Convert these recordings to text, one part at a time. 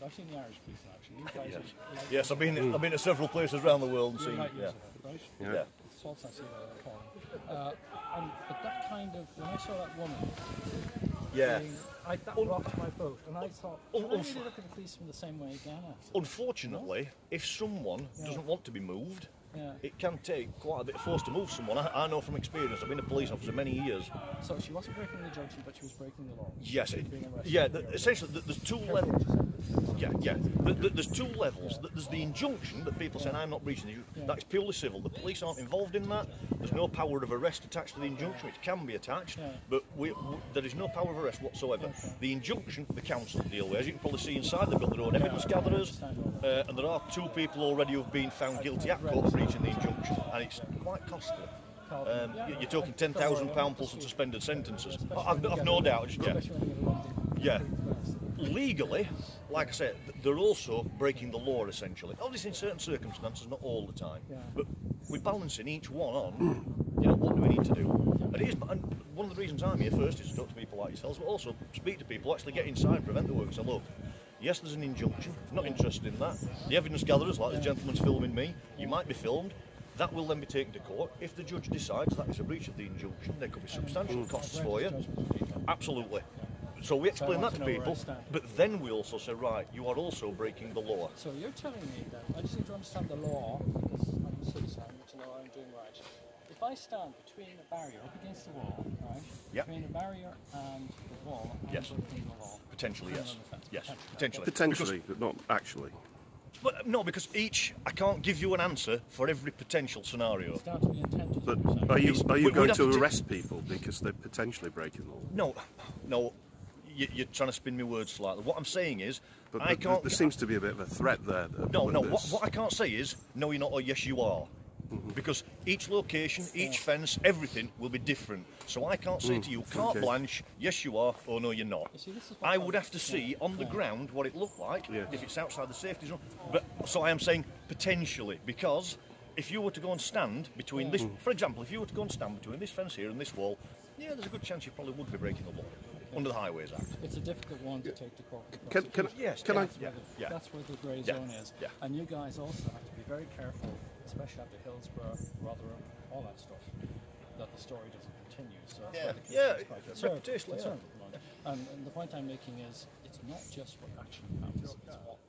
I've seen the Irish police actually. You guys are like Yes, I've been to several places around the world and seen. right Yeah. right? Yeah. Salts I see that all. But that kind of, when I saw that woman, Yeah. that rocked my boat, and I thought, can I really look at the policeman the same way again? Unfortunately, if someone doesn't want to be moved, Yeah. it can take quite a bit of force to move someone. I know from experience. I've been a police officer many years. So she wasn't breaking the injunction, but she was breaking the law. Yes, Being arrested. yeah. Essentially, there's two levels. Yeah. There's two levels. There's the injunction that people saying I'm not breaching the injunction. That's purely civil. The police aren't involved in that. There's no power of arrest attached to the injunction, which can be attached, but there is no power of arrest whatsoever. The injunction, the council deal with. As you can probably see inside, they've got their own evidence gatherers, and there are 2 people already who've been found guilty at court of breaching the injunction, and it's quite costly. You're talking £10,000 plus and suspended sentences. I've no doubt. Yeah. Legally, like I said, they're also breaking the law essentially. Obviously, in certain circumstances, not all the time. But we're balancing each one on, what do we need to do? And one of the reasons I'm here first is to talk to people like yourselves, but also speak to people, actually get inside and prevent the work. So look, yes, there's an injunction. Not interested in that. The evidence gatherers, like the gentleman's filming me, you might be filmed. That will then be taken to court. If the judge decides that is a breach of the injunction, there could be substantial costs for you. Absolutely. So we explain that to people, but then we also say, right, you are also breaking the law. So you're telling me that I just need to understand the law, because I'm a citizen, I need to know I'm doing right. If I stand between a barrier up against the wall, right? Yep. Between a barrier and the wall, I'm breaking the law. Potentially, yes. Yes, potentially. Potentially, but not actually. But no, because I can't give you an answer for every potential scenario. It's down to the intent. But are you going to arrest people because they're potentially breaking the law? No. You're trying to spin me words slightly. What I'm saying is, but I can't. There seems to be a bit of a threat there. No. What I can't say is, no, you're not, or yes, you are. Because each location, each fence, everything will be different. So I can't say to you, carte blanche, yes you are, or no you're not. I would have to see on the ground what it looked like, if it's outside the safety zone. But so I am saying potentially, because if you were to go and stand between this, for example, if you were to go and stand between this fence here and this wall, there's a good chance you probably would be breaking the law under the Highways Act. It's a difficother one to take to court. That's where the grey zone is. And you guys also have to be very careful, especially after Hillsborough, Rotherham, all that stuff, that the story doesn't continue. So that's why the concerned at the moment. And the point I'm making is, it's not just what actually happens, it's what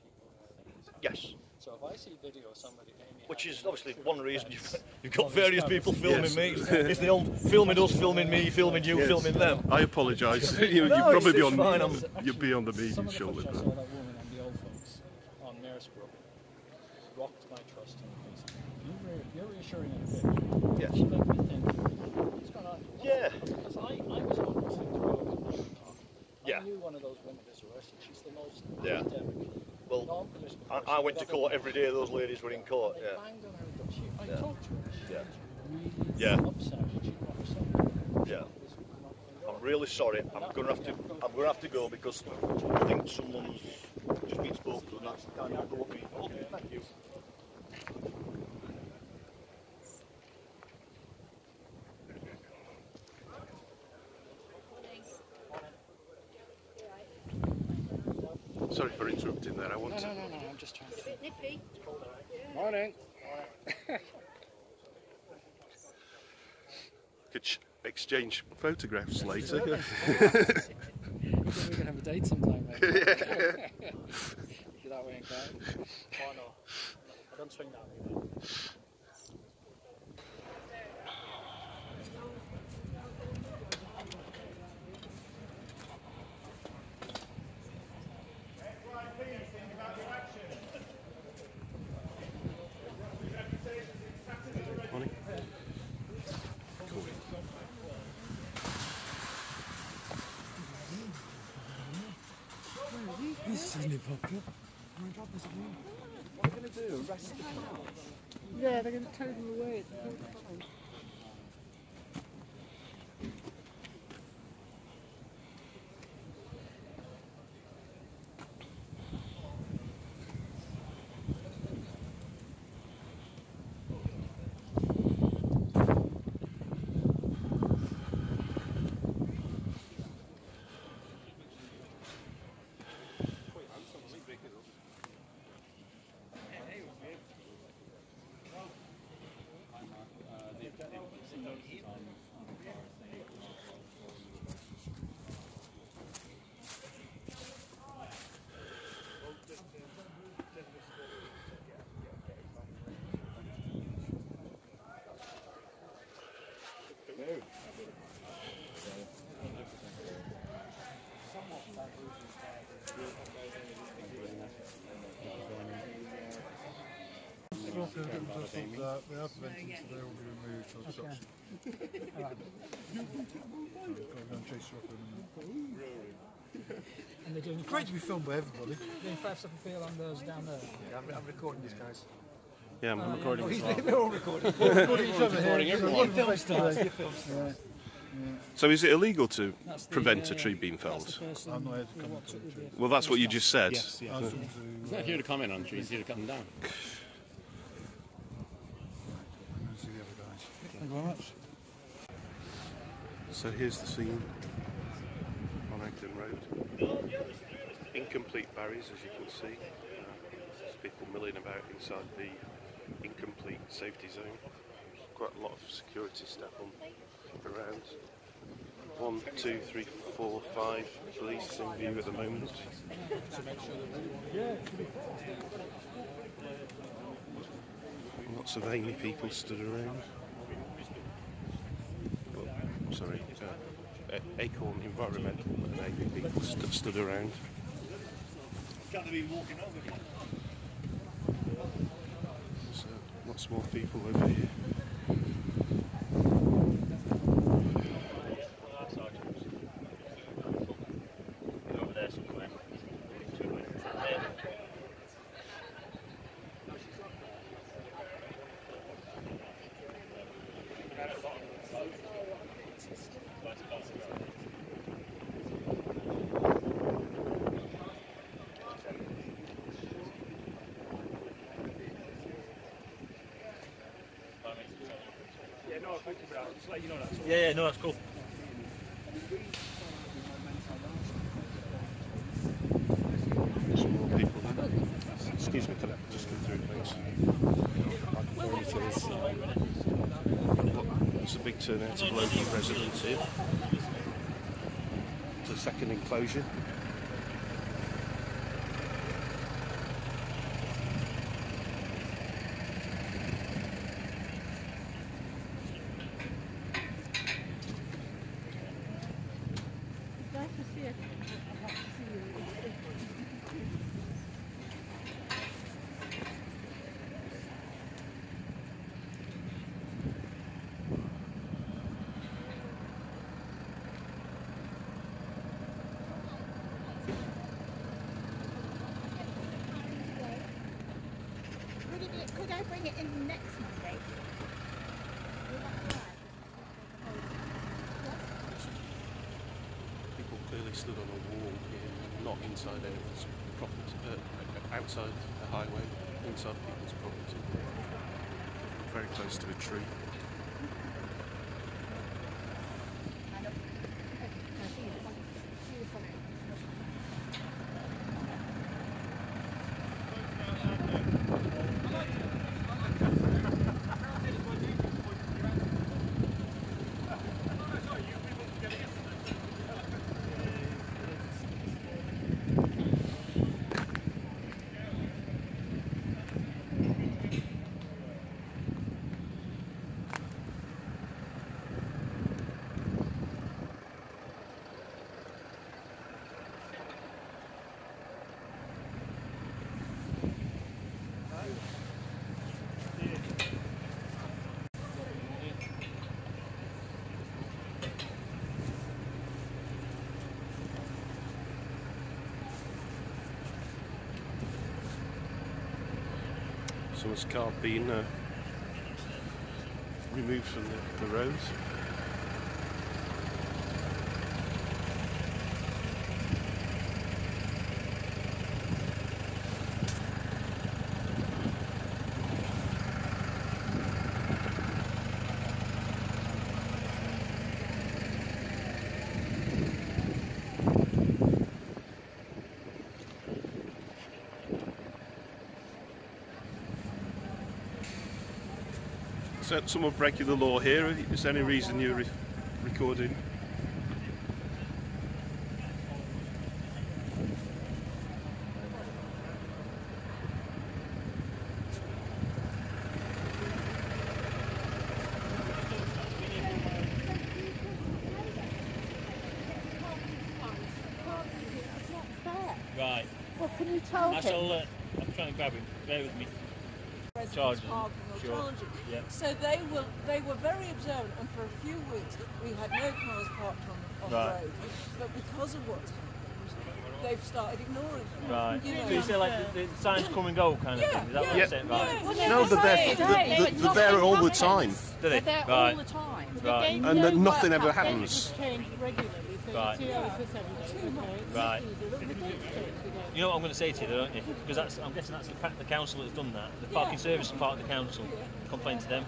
people think. Yes. So if I see video of somebody aiming, which is obviously one reason you've got various people filming me. It's the old filming us, filming me, filming you, filming them. I apologise. You'd probably be on. You'd be on the media shortly. I saw that woman and the old folks on Maresbrook rocked my trust in the police. You're reassuring in a bit. Yes. She made me think, what's going on? Yeah. Because I was on listening to Road and talk. Yeah. I knew one of those women is arrested. She's the most academic. Well, I went to court every day. Those ladies were in court. I talked to her. She Yeah. upset. She got upset. Yeah. I'm really sorry. I'm gonna have to go because I think someone's just been spoken to, and that's kind of what we. Okay, thank you. Sorry for interrupting there. I want to. No. I'm just trying to. Bit nippy. Morning. Could exchange photographs later. We can have a date sometime, mate. You're that way inclined. Oh no, I don't swing that way. This isn't popular. What are you going to do? Arrest the car? Yeah, they're going to tow them away. they will be removed for destruction. And they're doing great to be filmed by everybody. Doing 5 second feel on those down there. Yeah, I'm recording these guys. Yeah, I'm recording as well. They're all recording. Recording everyone. Film stars. So is it illegal to prevent a tree being felled? I'm not here to comment on the trees. Well, that's what you just said. Yes, yes. He's not here to comment on trees, he's here to cut them down. See the other guys. Thank you very much. So here's the scene on Egdon Road. Incomplete barriers, as you can see. There's people milling about inside the incomplete safety zone. There's quite a lot of security staff around. 1, 2, 3, 4, 5 police in view at the moment. Lots of AMI people stood around. Sorry, Acorn Environmental and AMI people stood around. So lots more people over here. Yeah, no, that's cool. Some more people there. Excuse me, can I just come through, please? Look, there's a big turnout of local residents here. It's a second enclosure. Could I bring it in next Monday? People clearly stood on a wall here, not inside anyone's property, outside the highway, inside people's property. Very close to a tree. Someone's car being removed from the road. So someone breaking the law here. Is there any reason you're recording? Right. Well, can you tell him? I'm trying to grab him. Bear with me. residents parking or charging. Yeah. So they were very observant, and for a few weeks we had no cars parked on the road. But because of what's happened, they've started ignoring them. Right. You know, So you say like the signs come and go kind of thing? Is that what you're saying? Right. Yeah. No, they're there all the time. Do they? They're there all the time. Right. And then nothing ever happens. Right. Right. You know what I'm going to say to you, don't you? Because I'm guessing that's the council that's done that. The parking service is part of the council. Complain to them.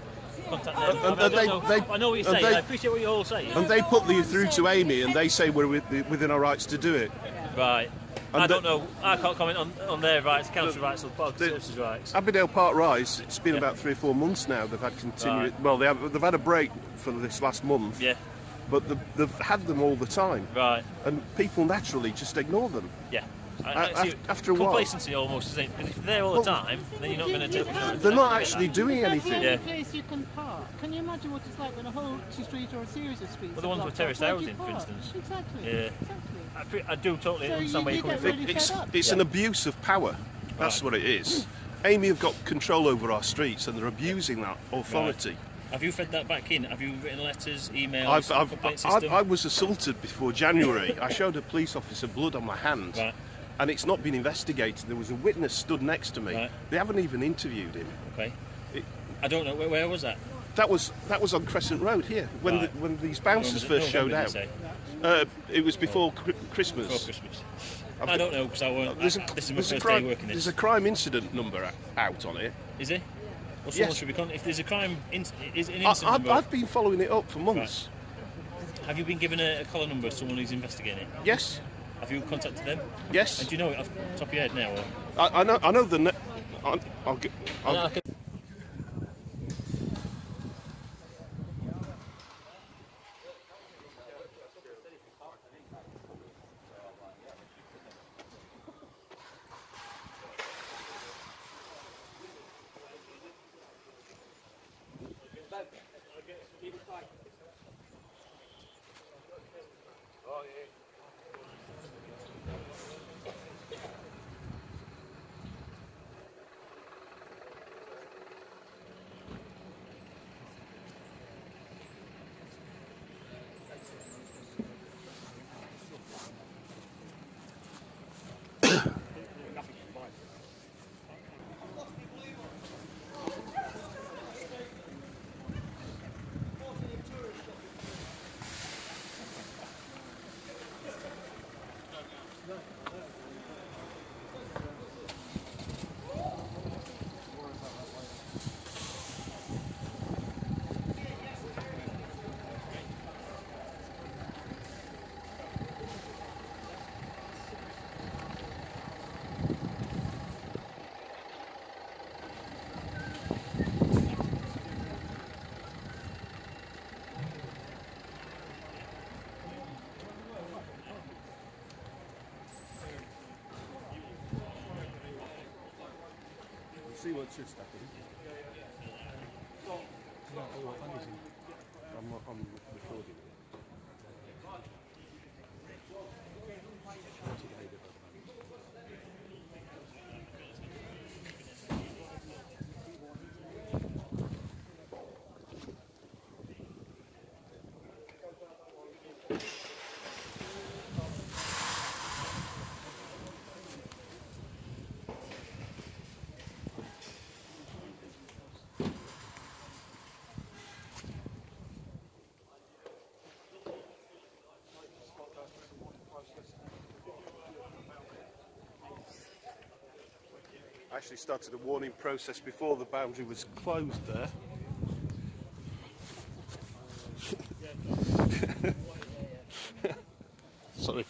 Contact them. I know what you're saying. I appreciate what you're all saying. And they put you through to Amy, and they say we're within our rights to do it. Right. And I don't know. I can't comment on their rights, council rights, or parking services rights. Abbeydale Park Rise. It's been about 3 or 4 months now. They've had continued. Well, they've had a break for this last month. Yeah. But they've had them all the time. Right. And people naturally just ignore them. Yeah. After a while. Complacency almost, isn't it? Because if they're there all the time, then you're not going to take it. They're not actually doing anything. The only place you can park. Can you imagine what it's like when a whole street or a series of streets? Well, the ones with terraced housing, for instance. Exactly. Yeah. Exactly. I do totally understand where you're coming from. It's an abuse of power. That's what it is. Amy have got control over our streets, and they're abusing that authority. Right. Have you fed that back in? Have you written letters, emails, complaint system? I was assaulted before January. I showed a police officer blood on my hand. Right. And it's not been investigated. There was a witness stood next to me. Right. They haven't even interviewed him. Okay. I don't know. Where was that? That was on Thornsett Road here when when these bouncers first showed out. It was before Christmas. Before Christmas. I don't know because I weren't. This is my first day working this. There's a crime incident number out on it. Is it? Well, someone should be if there's a crime, is it an incident number? I've been following it up for months. Right. Have you been given a collar number of someone who's investigating it? Yes. Have you contacted them? Yes. And do you know it off the top of your head now? Or? I know the. See what's just happening. I'm recording it. I actually started a warning process before the boundary was closed there. Sorry.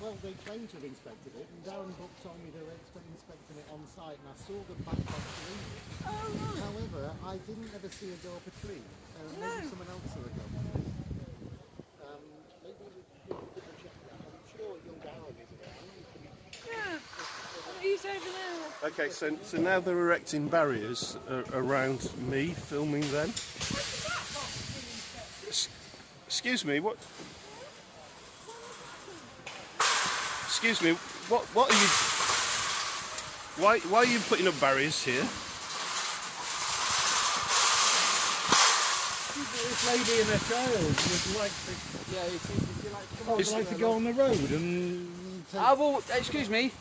well, they claim to have inspected it, and Darren Book told me they were inspecting it on site, and I saw the back of the tree. Oh, right. However, I didn't ever see her go up a tree. Maybe someone else saw her go. Maybe we could check that. I'm sure young Darren is around. Yeah, he's over there. Okay, so now they're erecting barriers around me, filming them. Excuse me, what? Excuse me, what are you? Why are you putting up barriers here? This lady and her child would like to. Yeah, would like to go on the road and. Well, excuse me.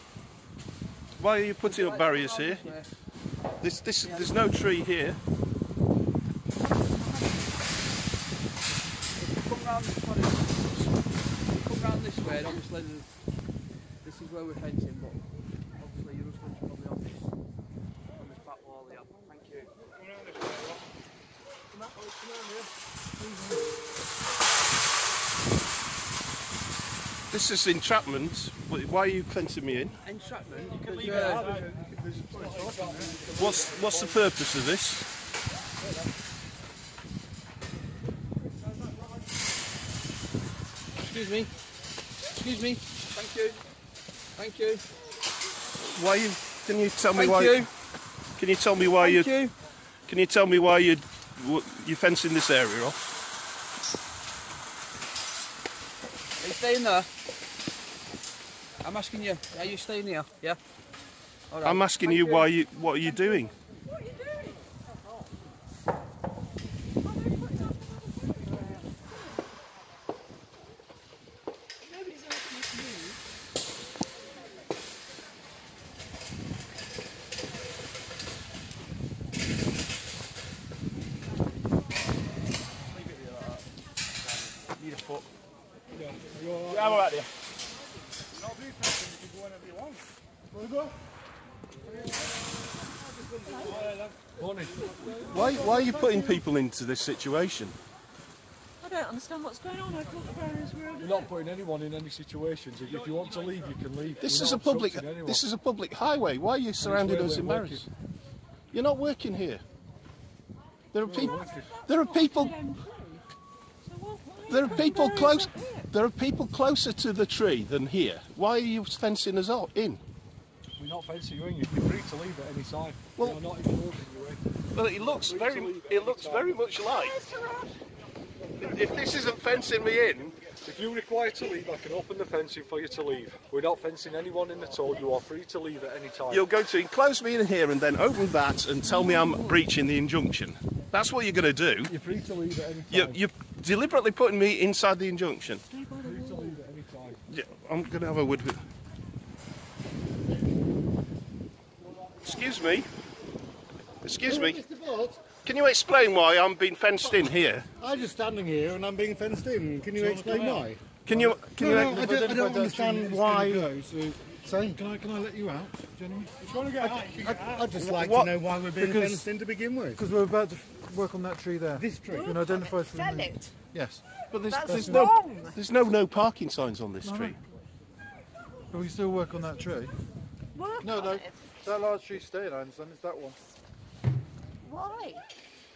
Why are you putting up barriers here? There's no tree here. Come round this way, and obviously this is where we're fencing, but obviously you're just probably on this back wall here. Thank you. This is entrapment. Why are you fencing me in? Entrapment? You can leave it out. What's the purpose of this? Excuse me. Excuse me. Thank you. Thank you. Why you? Can you tell me Thank why? You. Can you tell me why Thank you? You. Can you tell me why you're fencing this area off? Are you staying there? I'm asking you. Are you staying here? Yeah. All right. I'm asking you why you. What are you doing? What are you doing? Nobody's asking you to move. Need a foot. Yeah, I'm alright there. Why are you putting people into this situation? I don't understand what's going on. I thought the barriers were over We're not putting anyone in any situations. If you want to leave, you can leave. This is a public highway. Why are you surrounding us in barriers? You're not working here. There are people. There are people. There are people close. There are people closer to the tree than here. Why are you fencing us in? We're not fencing you in. You're free to leave at any time. Well, we're not even holding you in. Well, it looks very much like. If this isn't fencing me in. If you're required to leave, I can open the fencing for you to leave. We're not fencing anyone in at all. You are free to leave at any time. You're going to enclose me in here and then open that and tell me I'm breaching the injunction. That's what you're going to do. You're free to leave at any time. You're deliberately putting me inside the injunction. Free to leave at any time. Yeah, I'm going to have a word with. Excuse me. Excuse me. Can you explain why I'm being fenced in here? I'm just standing here and I'm being fenced in. Can you explain why? Can you? I don't understand why. Sorry? Can I let you out, gentlemen? I'd just like to know why we're being fenced in to begin with. Because we're about to work on that tree there. This tree? You can identify from Sell it. Yes. But That's wrong. there's no parking signs on this tree. But we still work on that tree. No. That large tree staying, I understand. It's that one. Why?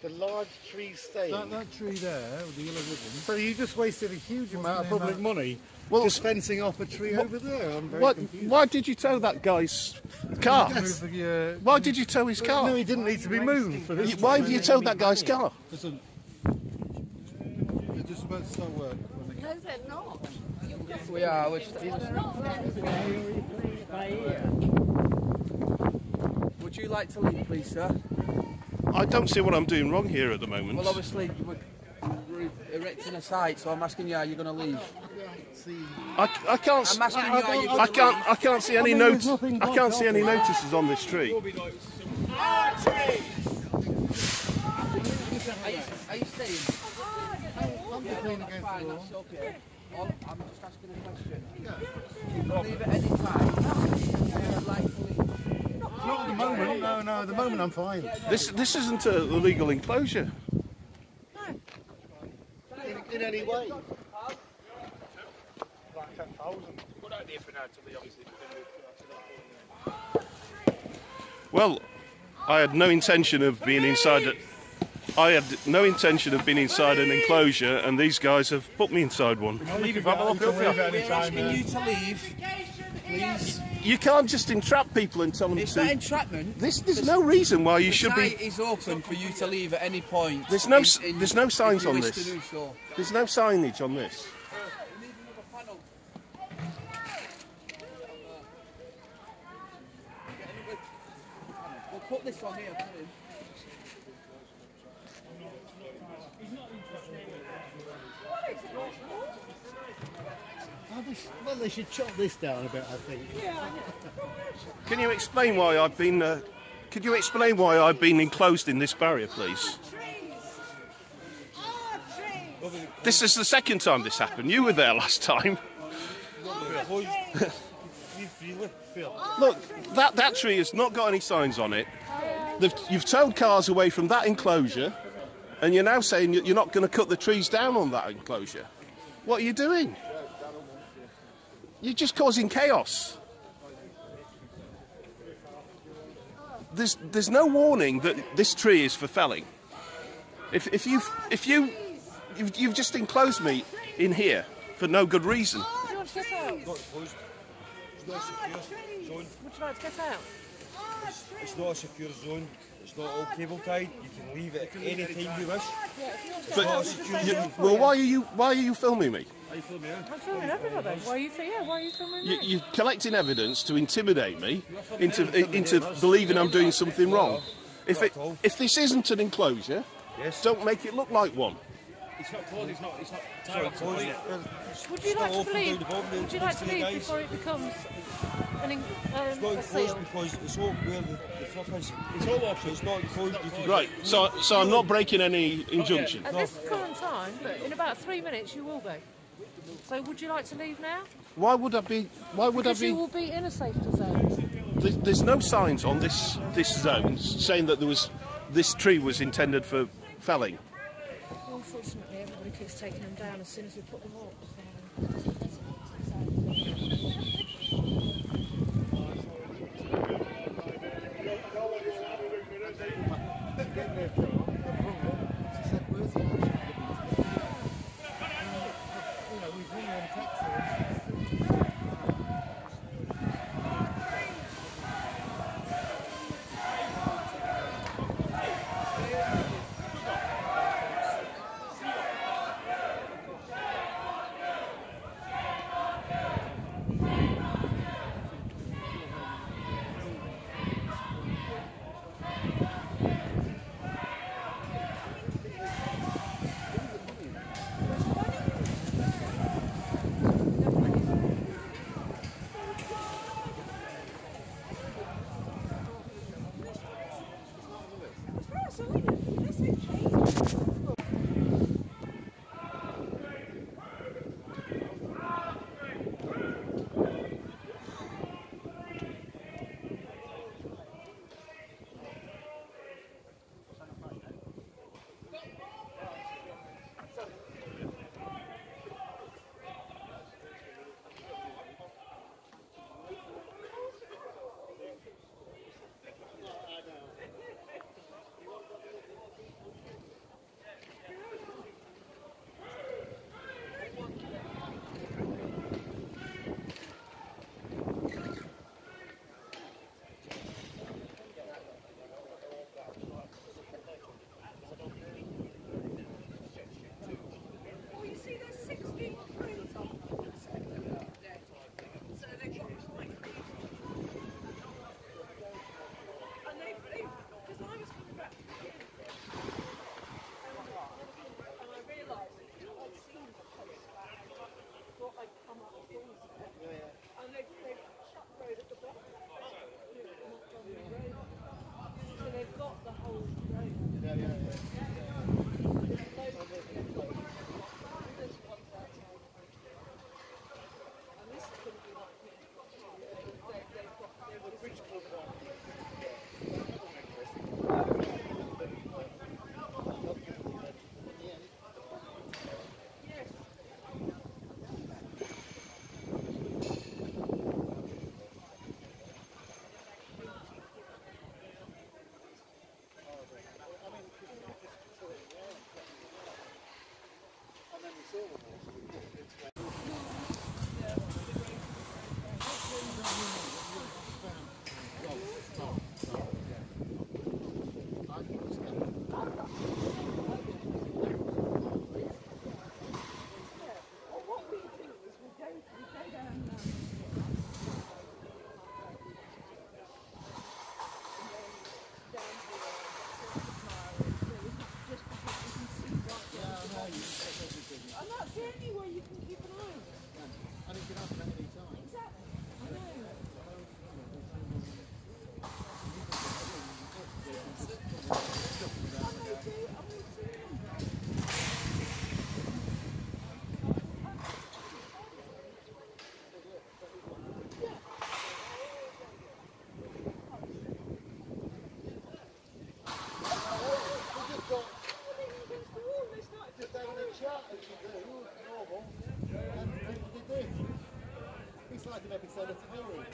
The large tree staying. That tree there with the yellow ribbon. So you just wasted a huge amount of public money just fencing off a tree over there. I'm very confused. Why did you tow that guy's car? Why did you tow his car? No, he didn't need to be moved for this. Why have you towed that guy's car? Listen, they're just about to start work. No, they're not. We are. Would you like to leave, please, sir? I don't see what I'm doing wrong here at the moment. Well, obviously, we're erecting a site, so I'm asking you, are you going to leave? I can't. I'm asking you, are you going to I can't see any notes. I can't see any notices on this tree. Are you staying? I'm just leaning against the wall. That's okay. I'm just asking a question. You can leave at any time. I'd like to leave. Not at the moment. No. At the moment, I'm fine. This isn't a legal enclosure. In any way. about 10,000. Good idea for now to be obviously. Well, I had no intention of being inside. I had no intention of being inside an enclosure, and these guys have put me inside one. We're asking you to leave, please. You can't just entrap people and tell them it's to. It's not entrapment. There's no reason why you should be. The site is open for you to leave at any point. There's no signs on this. So. There's no signage on this. We'll put this on here. Well, they should chop this down a bit, I think. Can you explain why I've been? Could you explain why I've been enclosed in this barrier, please? This is the second time this happened. You were there last time. Look, that tree has not got any signs on it. You've towed cars away from that enclosure, and you're now saying you're not going to cut the trees down on that enclosure. What are you doing? You're just causing chaos. There's no warning that this tree is for felling. If you've just enclosed me in here for no good reason. Do you want to get out? Would you like to get out? It's not a secure zone. It's not all cable tied. You can leave it any time you wish. Well, why are you filming me? Are you filming me? I'm filming everybody. Why are you filming me? You're collecting evidence to intimidate me into believing I'm doing something wrong. If this isn't an enclosure, don't make it look like one. It's not closed. It's not tied. Would you like to leave? Would you like to leave before it becomes it's not enclosed because it's all where the flip is. It's all off. It's not enclosed. Right. So I'm not breaking any injunction. At this current time, but in about 3 minutes you will be. So would you like to leave now? Why would I be? Because you will be in a safety zone. There's no signs on this zone saying that this tree was intended for felling. Unfortunately, everybody keeps taking them down as soon as we put them up. It's like an episode of Harry.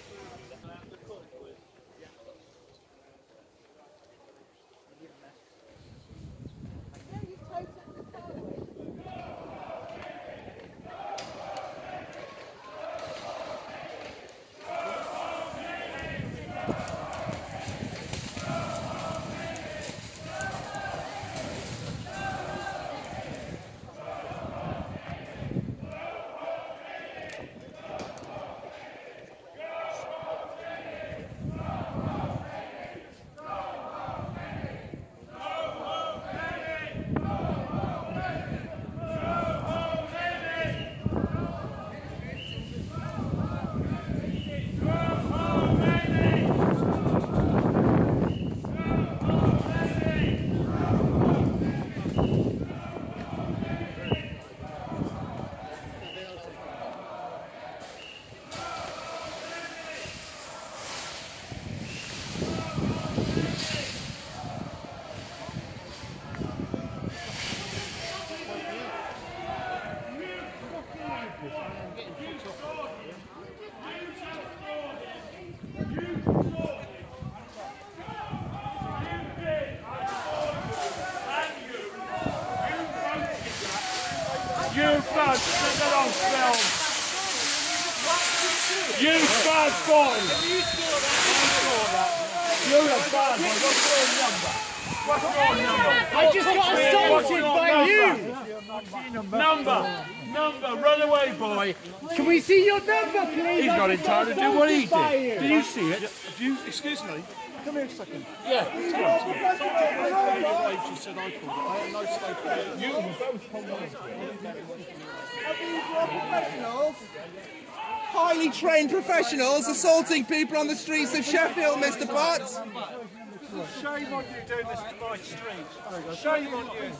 You bad, put that on film. You bad boy. You're a bad boy. What's your number? What's your number? I just got assaulted by you. Number, run away, boy. Can we see your number, please? He's not entitled to do what he did. Did you see it? Excuse me. Come here a second. Yeah. She said I called it. I had no stake. You both professionals, highly trained professionals assaulting people on the streets of Sheffield, Mr. Potts. Shame on you doing this to my street. Shame on you.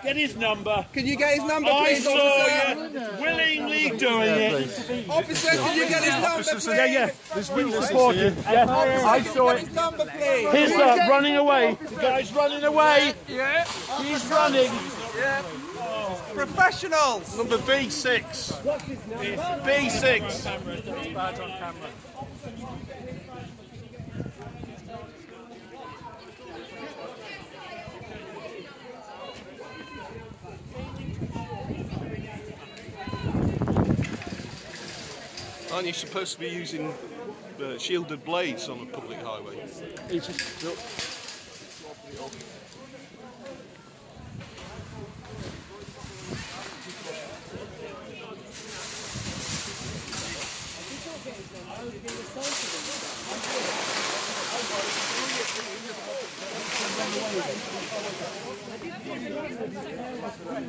Get his number. Can you get his number, I please, saw officer? you willingly doing it. Officer, can you get his number, please? Yeah. There's witnesses here. Yeah, Officer, I can you saw get it. his number, please? He's running away. The guy's running away. Yeah. He's running. Yeah. Professionals. Number B6. What's his number? B6. It's bad on camera. Aren't you supposed to be using shielded blades on a public highway? He's just...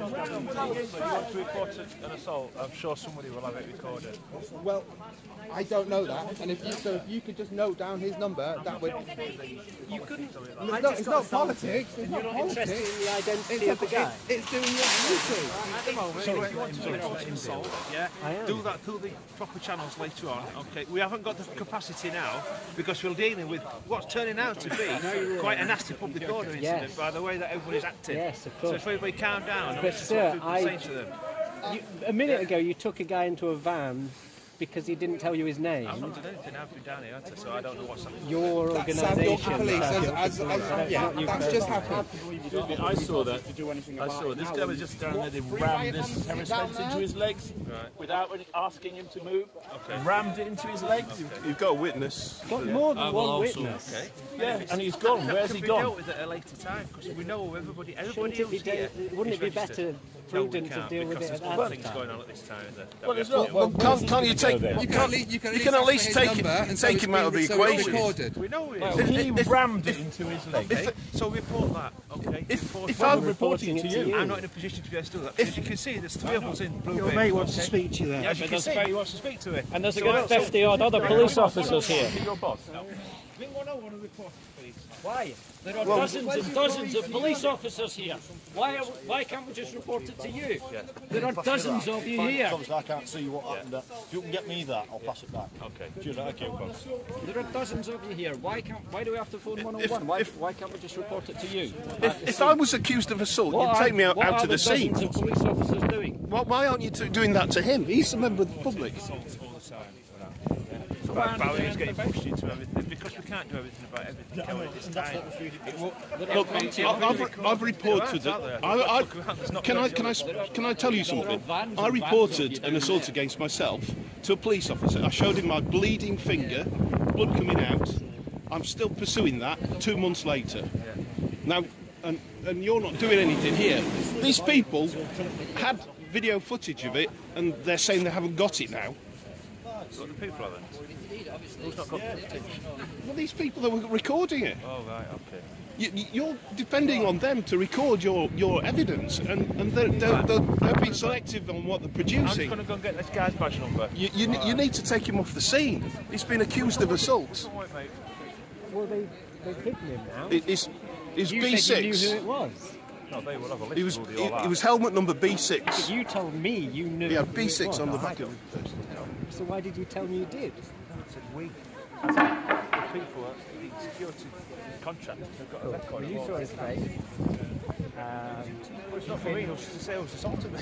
You want to report an assault? I'm sure somebody will have it recorded. Well, I don't know that, and if you could just note down his number, that would. You couldn't. It's not politics. It's not politics. Interested in the identity of the guy. It's doing your duty. At the moment, if you want to report an assault, yeah, do that through the proper channels later on. Okay, we haven't got the capacity now because we're dealing with what's turning out to be quite a nasty public order incident by the way that everybody's acting. Yes, of So course. if everybody calm down, But that's sir, what people say to them. a minute ago you took a guy into a van because he didn't tell you his name. I've not done anything. I've been down here, haven't I? So I don't know what's happening. Your organisation. Yeah, that's just happened. I saw that. I saw this guy was just down there. They rammed this terrace fence into his legs without asking him to move. Okay. Rammed it into his legs. You've got a witness. Got more than one witness. Okay. Yeah, and he's gone. Where's he gone? Dealt with it at a later time because we know everybody who's here. Wouldn't it be better prudent to deal with it at that time? Things going on at this time. Well, there's not. Well, can't you take? You can at least take him out of the equation. We know he rammed it into his leg. So report that, okay? If I'm reporting it to you, I'm not in a position to be able to do that. As you can see, there's 3 of us in blue. Your mate wants to speak to you there. Yeah, as you can see, he wants to speak to it. And there's a good 50 odd other police officers here. Your boss. Ring 101 and report it, please. Why? There are dozens and dozens of police officers here. Why can't we just report it to you? Yeah. There are dozens of you here. I can't see what happened. If you can get me that, I'll pass it back. Okay. Okay, boss. There are dozens of you here. Why do we have to phone 101? Why can't we just report it to you? If I was accused of assault, you'd take me out to the scene. What are the dozens of police officers doing? Why aren't you doing that to him? He's a member of the public. Barriers getting pushed into everything because we can't do everything about everything at this time. Look, I've reported it. Can I tell you something? I reported an assault against myself to a police officer. I showed him my bleeding finger, blood coming out. I'm still pursuing that 2 months later. Now, and you're not doing anything here. These people had video footage of it, and they're saying they haven't got it now. What the people are then? Who's not got footage? Well, these people that were recording it. Oh, right, okay. You're depending on them to record your evidence, and they're being selective on what they're producing. I'm just going to go and get this guy's badge number. You need to take him off the scene. He's been accused of assault. Well, they've hidden him now. It's you B6. Said you knew who it was. No, they will have a list. It was helmet number B6. But you told me you knew. Yeah, B6 on the back of it. So why did you tell me you did? I said we. The people at the security contract have got a record. You saw his face. Well, it's not for me. It was to say I was assaulted.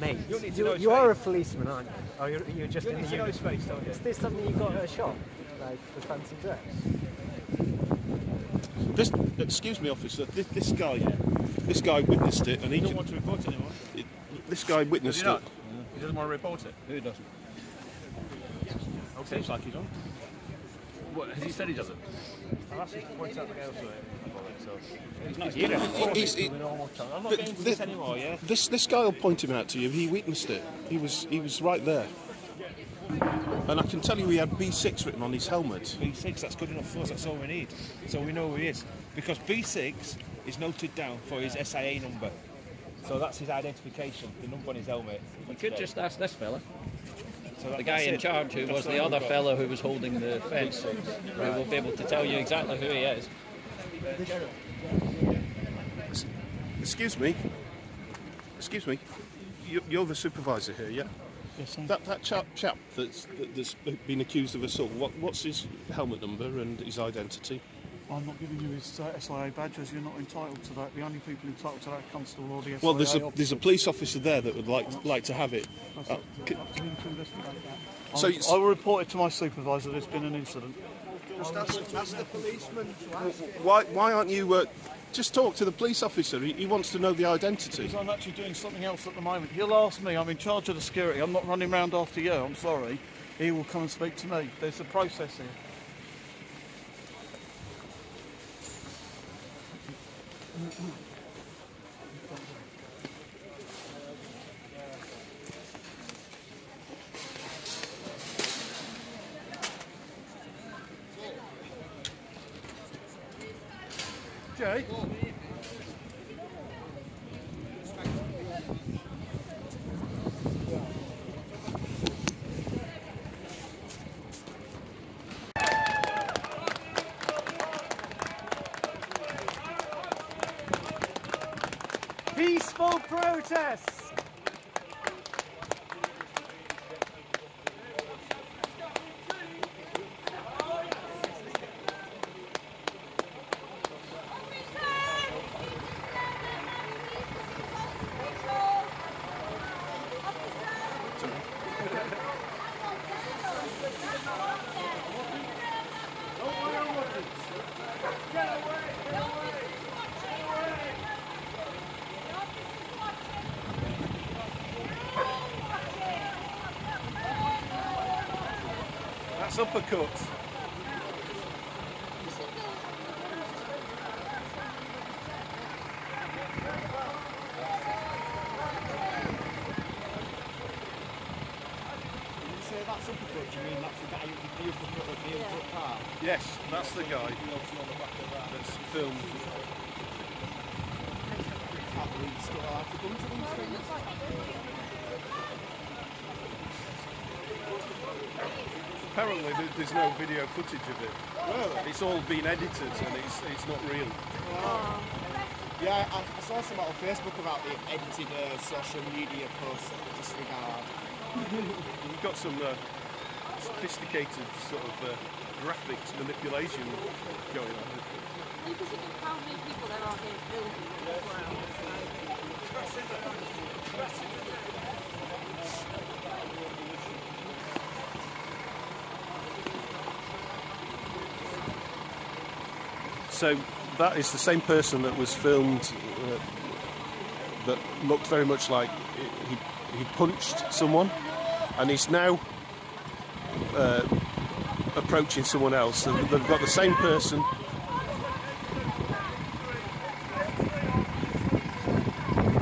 Mate, you are a policeman, aren't you? Or you're just in the uniform. His face, don't you? Is this something you got at a shop, like the fancy dress? Excuse me, officer. This guy witnessed it, and he don't want to report it anymore. This guy witnessed it. He doesn't want to report it. Who doesn't? Okay. Seems like he don't. What has he said? He doesn't. I'll ask him to point out the girls to it. He's not here anymore. I'm not getting into this anymore. Yeah. This guy will point him out to you. He witnessed it. He was right there. And I can tell you he had B6 written on his helmet. B6, that's good enough for us, that's all we need. So we know who he is. Because B6 is noted down for his SIA number. So that's his identification, the number on his helmet. You could just ask this fella. So the guy in charge who was the other fellow who was holding the fence, who will be able to tell you exactly who he is. Excuse me. You're the supervisor here, yeah? Yes, that chap that's been accused of assault. What's his helmet number and his identity? I'm not giving you his SIA badge, as you're not entitled to that. The only people entitled to that are constable or the SIA. Well, there's a police officer there that would like to have it. Up to him to investigate that. So I will report it to my supervisor. There's been an incident. Just ask the policeman to ask. Why aren't you? Just talk to the police officer. He wants to know the identity. Because I'm actually doing something else at the moment. He'll ask me. I'm in charge of the security. I'm not running around after you. I'm sorry. He will come and speak to me. There's a process here. Jay? Peaceful protests! That's uppercut. That's uppercut, do you mean that's the guy who used to put the uppercut car? Yes, that's the guy that's filmed. Apparently there's no video footage of it. Really? It's all been edited and it's not real. Oh. Yeah, I saw something on Facebook about the edited social media posts that they disregard. You've got some sophisticated sort of graphics manipulation going on. You can think of how many people there are here filming as well. So that is the same person that was filmed that looked very much like he punched someone, and he's now approaching someone else. So they've got the same person.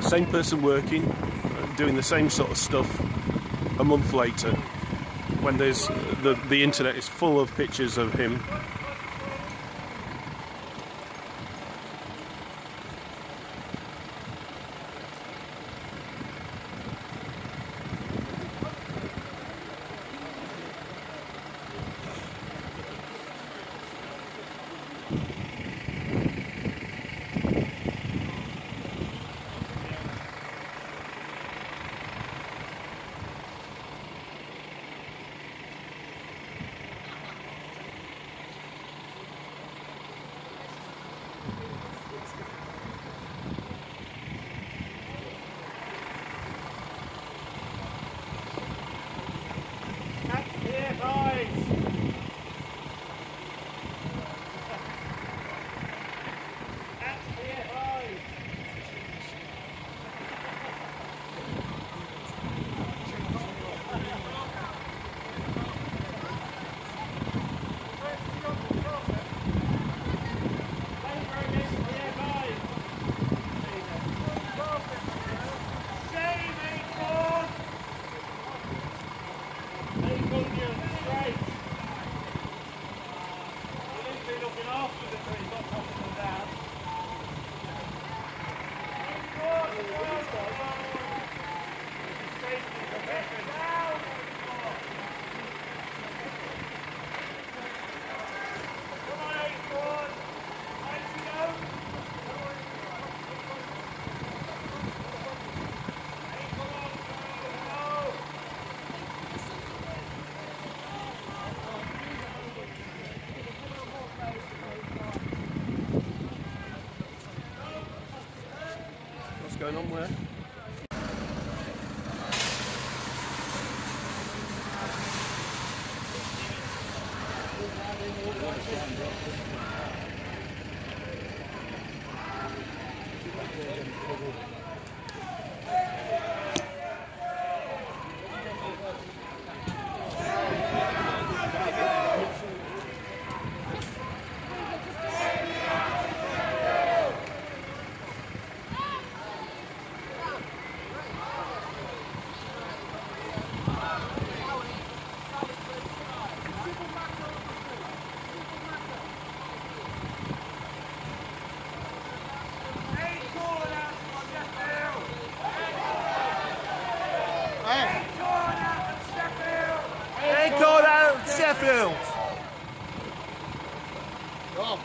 Same person working, doing the same sort of stuff a month later, when there's the internet is full of pictures of him. Going on where? Sheffield! Rob.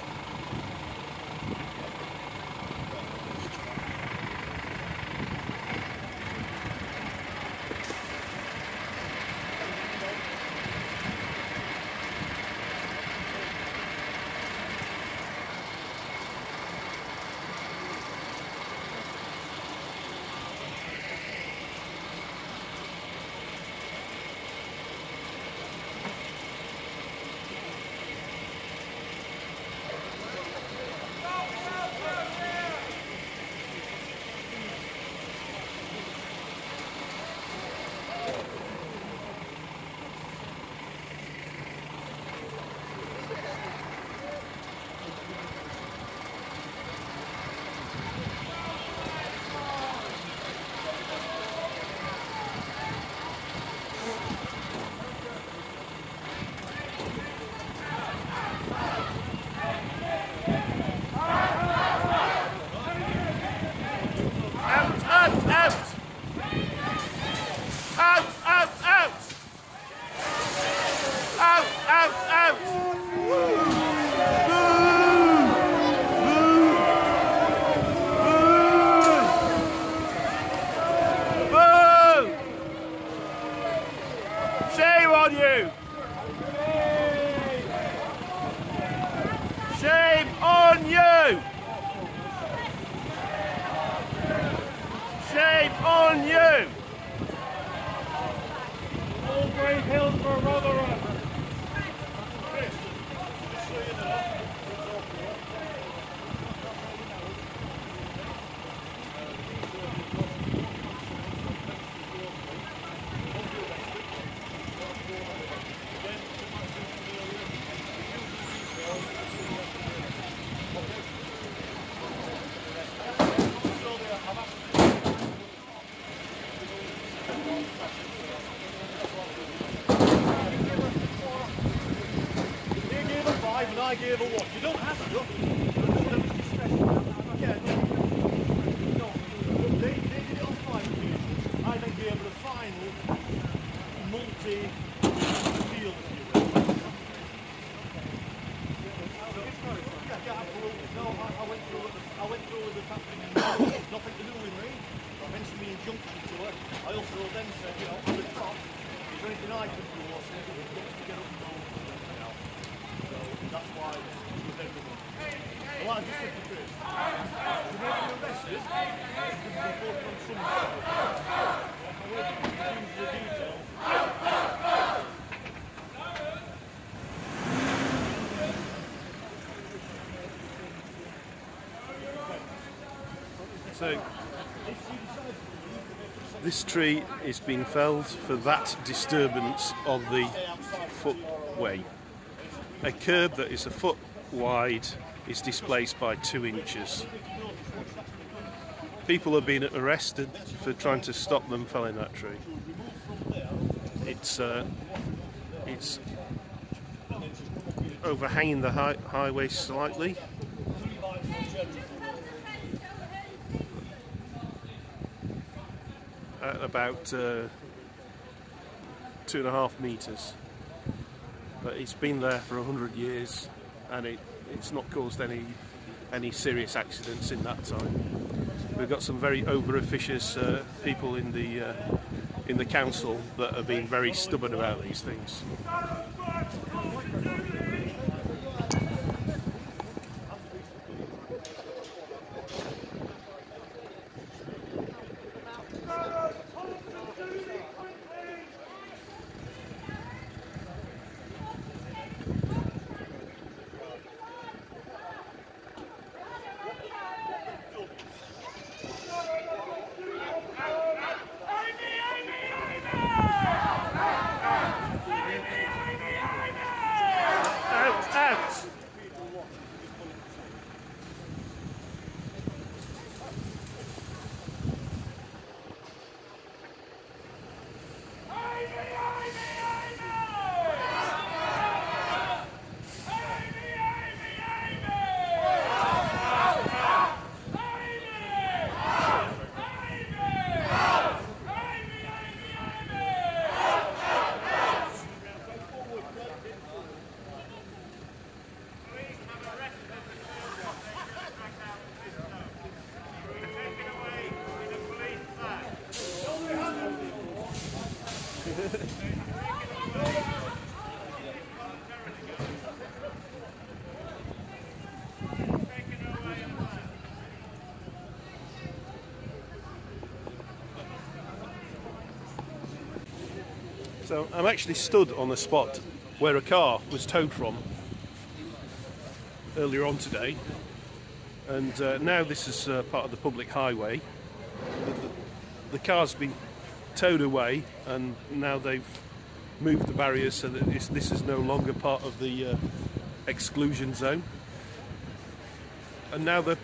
On you! All Grey Hillsborough, Rotherham. I gave a what? You don't have to. Yeah, no. They did it on 5 occasions. I then gave it a final multi-deal, if you will. Yeah, absolutely. No, I went through with the happening and nothing to do with me. I mentioned the injunction to her. I also then said, you know, at the top, is there anything I can do or something to get up and go? That's why with everyone. Well, I just said to Chris, to make them arrested, you can report on some stuff. However, you use the details. So, this tree is being felled for that disturbance of the footway. A curb that is a foot wide is displaced by 2 inches. People are being arrested for trying to stop them felling that tree. It's overhanging the highway slightly. At about 2.5 metres. But it's been there for 100 years and it's not caused any serious accidents in that time. We've got some very over-officious people in the council that are being very stubborn about these things. So I'm actually stood on the spot where a car was towed from earlier on today, and now this is part of the public highway. The car's been towed away and now they've moved the barriers so that this is no longer part of the exclusion zone, and now they're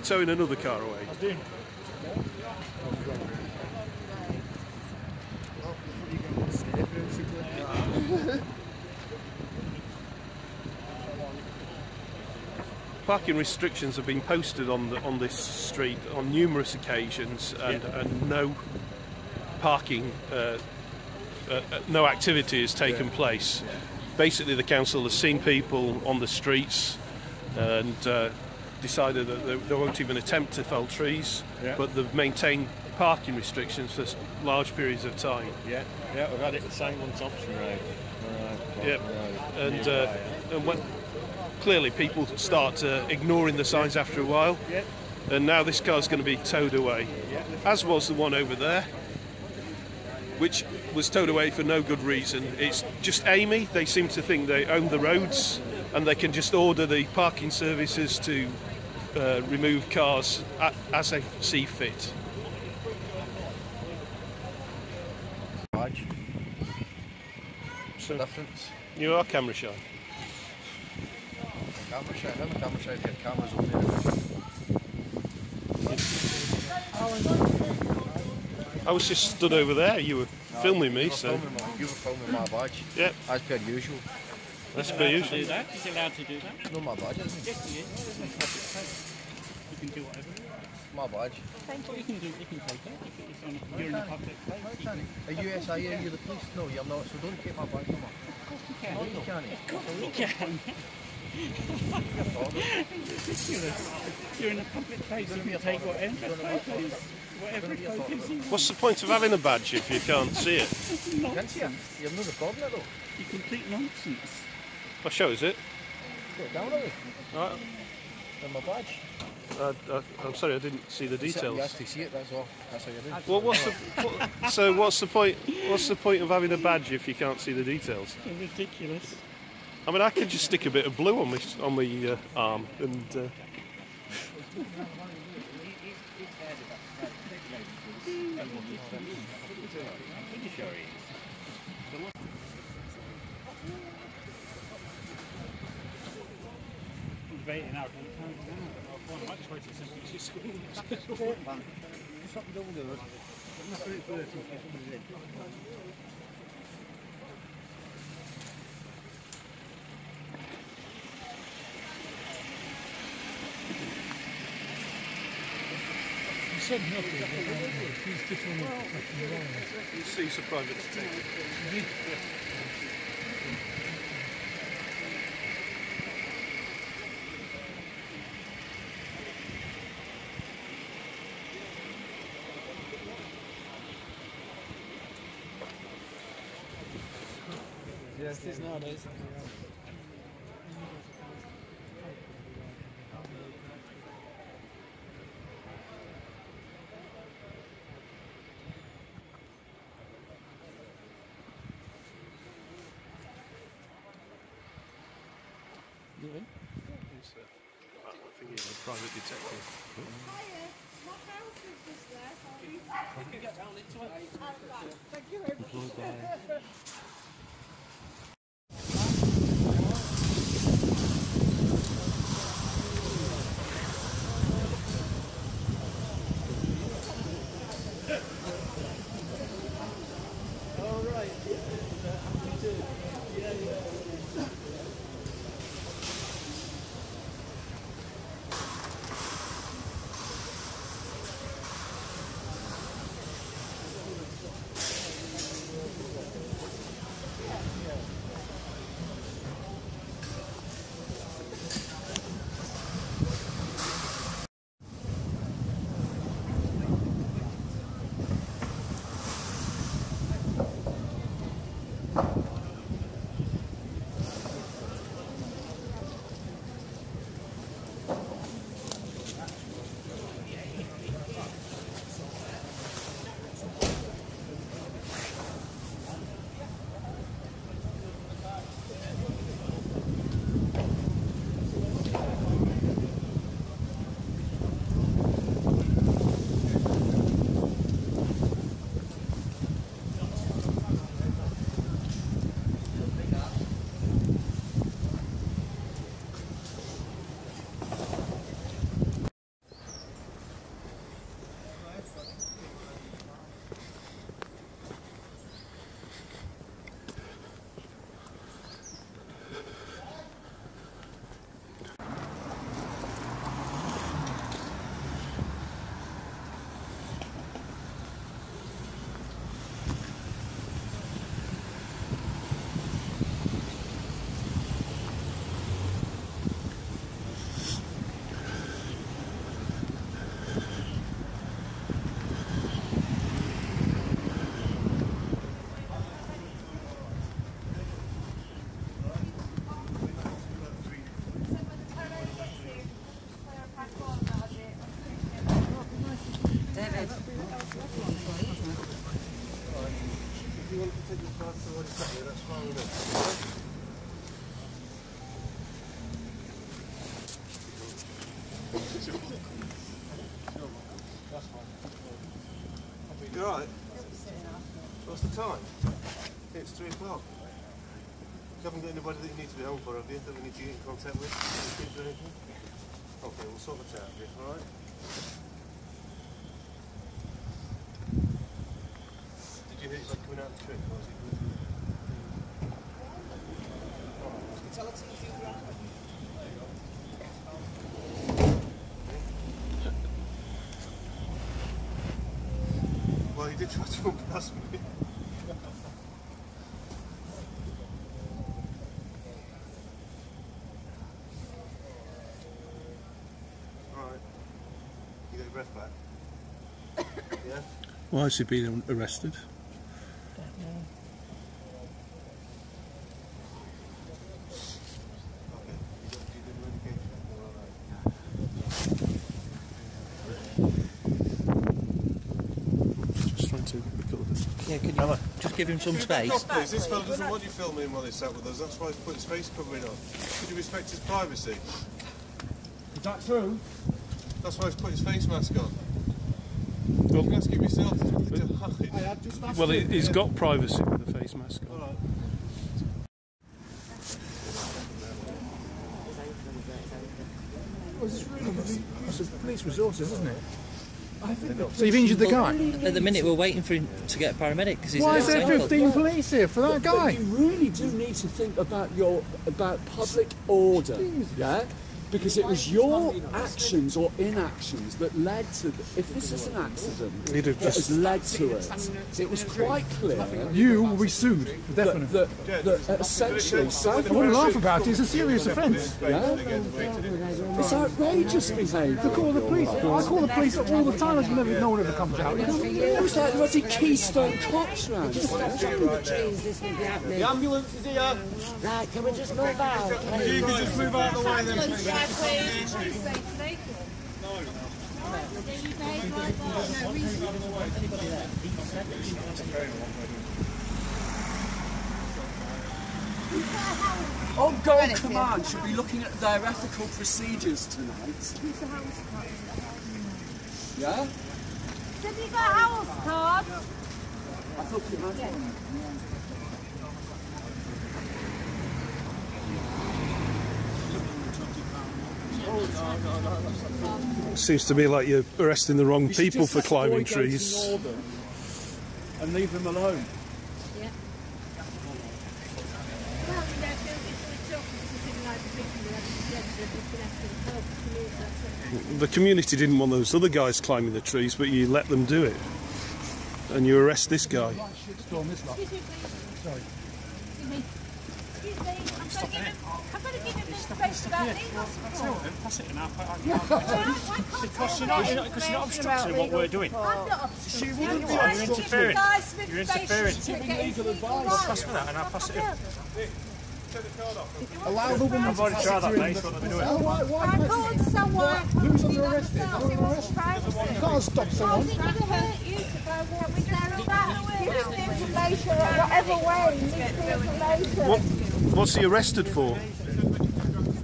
towing another car away. Parking restrictions have been posted on this street on numerous occasions, and no parking, no activity has taken place. Basically, the council has seen people on the streets and decided that they won't even attempt to fell trees, but they've maintained parking restrictions for large periods of time. Yeah, we've had it the same on Thompson Road. And when clearly people start ignoring the signs after a while, and now this car's going to be towed away. as was the one over there, which was towed away for no good reason. It's just Amy. They seem to think they own the roads and they can just order the parking services to remove cars as they see fit. So difference. You are camera shy. Camera shy. I'm a camera shy. Get cameras on there. I was just stood over there. You were filming me, so. You were filming my badge. Yep. As per usual. As per usual. He's allowed to do that. No, my badge, isn't Yes, he is. You can do whatever. My badge. Thank you. You can take it. You're in a public place. Are you SIA? Are you the police? No, you're not. So don't take my badge from her. Of course you can. No, you can't. Of course you can. Ridiculous. You're in a public place. You can take whatever photos. Whatever photos you want. What's the point of having a badge if you can't see it? Nonsense. You've no problem at all. You complete nonsense. What shows it? Put it down on it. Right. And my badge. I'm sorry, I didn't see the details. You have to see it. That's all. That's how you do. Well, what's the point? What's the point of having a badge if you can't see the details? Ridiculous. I mean, I could just stick a bit of blue on my arm and. Debating out. I might just wait till somebody's school. He said nothing. He's just on the He's a private detective. Yes, it is nowadays. I think he's a private detective. Employed by... think it's fine for what it's happening, that's fine with it. You alright? What's the time? It's 3 o'clock. You haven't got anybody that you need to be home for, have you? That we need to get in contact with? Any kids or anything? Okay, we'll sort it out for you, alright? Did you hear it's like coming out of the tree, or is it good? Well, he did try to run past me. Alright. You got your breath back? Yeah? Why has he been arrested? Yeah, could you just give him some space? Please, this fella doesn't want you filming while he's sat with us, that's why he's put his face covering on. Could you respect his privacy? Is that true? That's why he's put his face mask on. Well, you can ask him yourself, there's nothing to hide. Well, he's got privacy with the face mask on. Alright. Well, this is really good. Police resources, isn't it? So you've injured the guy? At the minute we're waiting for him to get a paramedic because he's... Why is there 15 police here for that guy? You really do need to think about public order, yeah? Because it was your actions or inactions that led to... If this is an accident that has led to it, it was quite clear... You will be sued, definitely. That essentially... I wouldn't laugh about it, it's a serious offence. Yeah? It's outrageous behaviour. To call the police. I call the police all the time, no one ever comes out. It was like bloody Keystone Cops round. Just stop chopping the trees, this will be happening. The ambulance is here. Right, can we just move out? You can just move out of the way then, please. On Gold Command should be looking at their ethical procedures tonight. Yeah? Have you got a house card? I thought you had one. Seems to me like you're arresting the wrong people for climbing trees. And leave them alone. Yeah. The community didn't want those other guys climbing the trees, but you let them do it. And you arrest this guy. Excuse me, sorry. Excuse me, I'm going to give him the space about these. Pass it in our because you're not obstructing what we're doing. I'm not obstructing. She wouldn't be You're interfering. You're interfering. Pass me that and I'll pass it in. Allow the woman I've already tried that, mate. What they're doing. I called someone. Who's under arrest? You can't stop someone. How's it going to hurt you to go there with their give us the information in whatever way you need the information. What's he arrested for?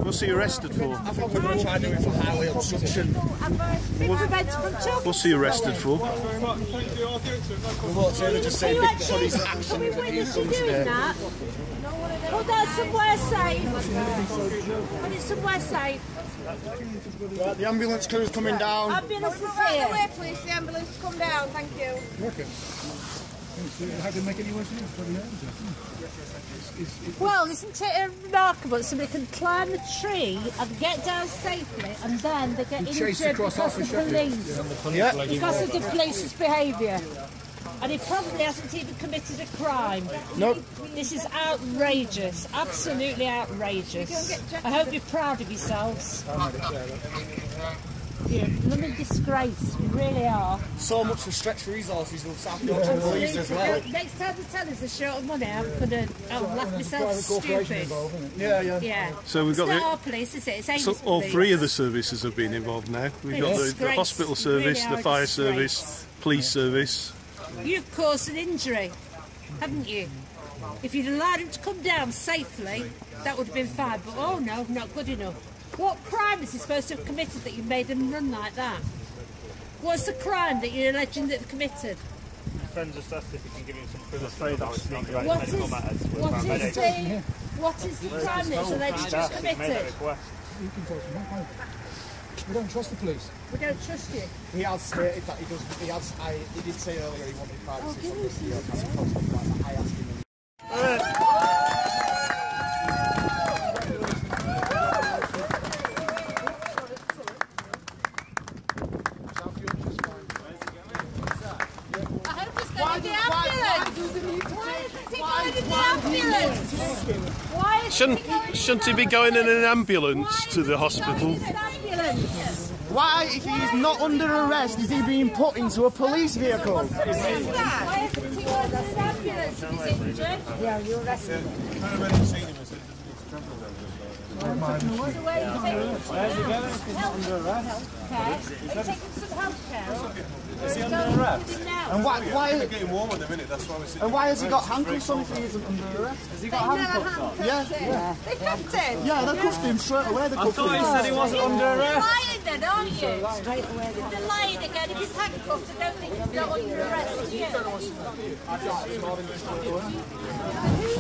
What's he arrested for? I think we're going to try to do it for highway obstruction. What's he arrested for? We won't say they're just saying for his actions that he's done today. Put that somewhere safe. Put it somewhere safe. Right, the ambulance crew's coming down. Ambulance is here. Right away, please. The ambulance come down. Thank you. Okay. How can it make any worse than Well, isn't it remarkable that somebody can climb a tree and get down safely and then they get injured because of the police? Because of the police's behaviour. And he probably hasn't even committed a crime. Nope. This is outrageous, absolutely outrageous. I hope you're proud of yourselves. You're a blooming disgrace, you really are. So much for stretched resources with South Yorkshire Police as well. Next time they tell us they're short of money, I'm going to laugh myself stupid. Yeah. So we've got it's not our police, is it? It's Amy's so all police. three of the services have been involved now. We've got the hospital service, Really the fire service, police service. You've caused an injury. hadn't you? If you'd allowed him to come down safely, that would have been fine. But oh no, not good enough. What crime is he supposed to have committed that you made him run like that? What's the crime that you're alleging that he committed? My friend just asked if he can give him some proof. What is the crime that's alleged to have committed? You can talk to him. We don't trust the police. We don't trust you. He has stated that he does. He did say earlier he wanted privacy from the video camera. I asked him. Shouldn't he be going in an ambulance to the hospital? Why, if he's not under arrest, is he being put into a police vehicle? Why isn't he going in an ambulance if he's injured? Yeah, you're arrested. Where's he going? Under arrest. Are you taking some health care? Is he under arrest? And why is it getting warm in a minute? That's why we're sitting. And why has he got handcuffs on if he isn't under arrest? Has he got handcuffs on? Yeah. They cuffed him. Yeah, they cuffed him straight away. I thought he said he wasn't under arrest. You're lying then, aren't you? Straight away. You're lying again. If he's handcuffed, I don't think he's not under arrest. Do you? Who's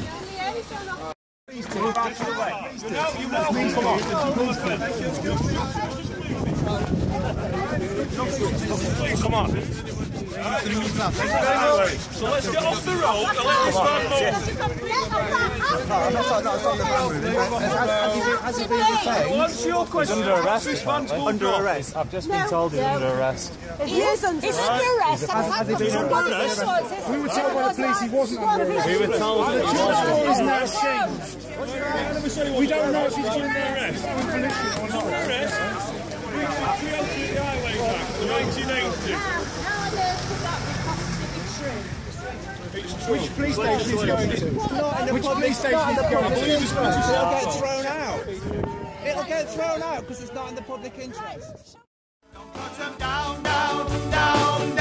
the liaison? Please do. Please come on. Come on. So let's get off the road and let this man move. Has he been detained? What's your question? Under arrest. Under arrest. I've just been told he's under arrest. He is under arrest. Has he been under arrest? We were told by the police he wasn't under arrest. We were told that the story is now changed. We don't know if he's under arrest. Under arrest? We created the Highways Act in 1980. How on earth could that be possibly true? Which police station is going to? Which police station is going to? It'll get thrown out. It'll get thrown out because it's not in the public interest. Down, down, down.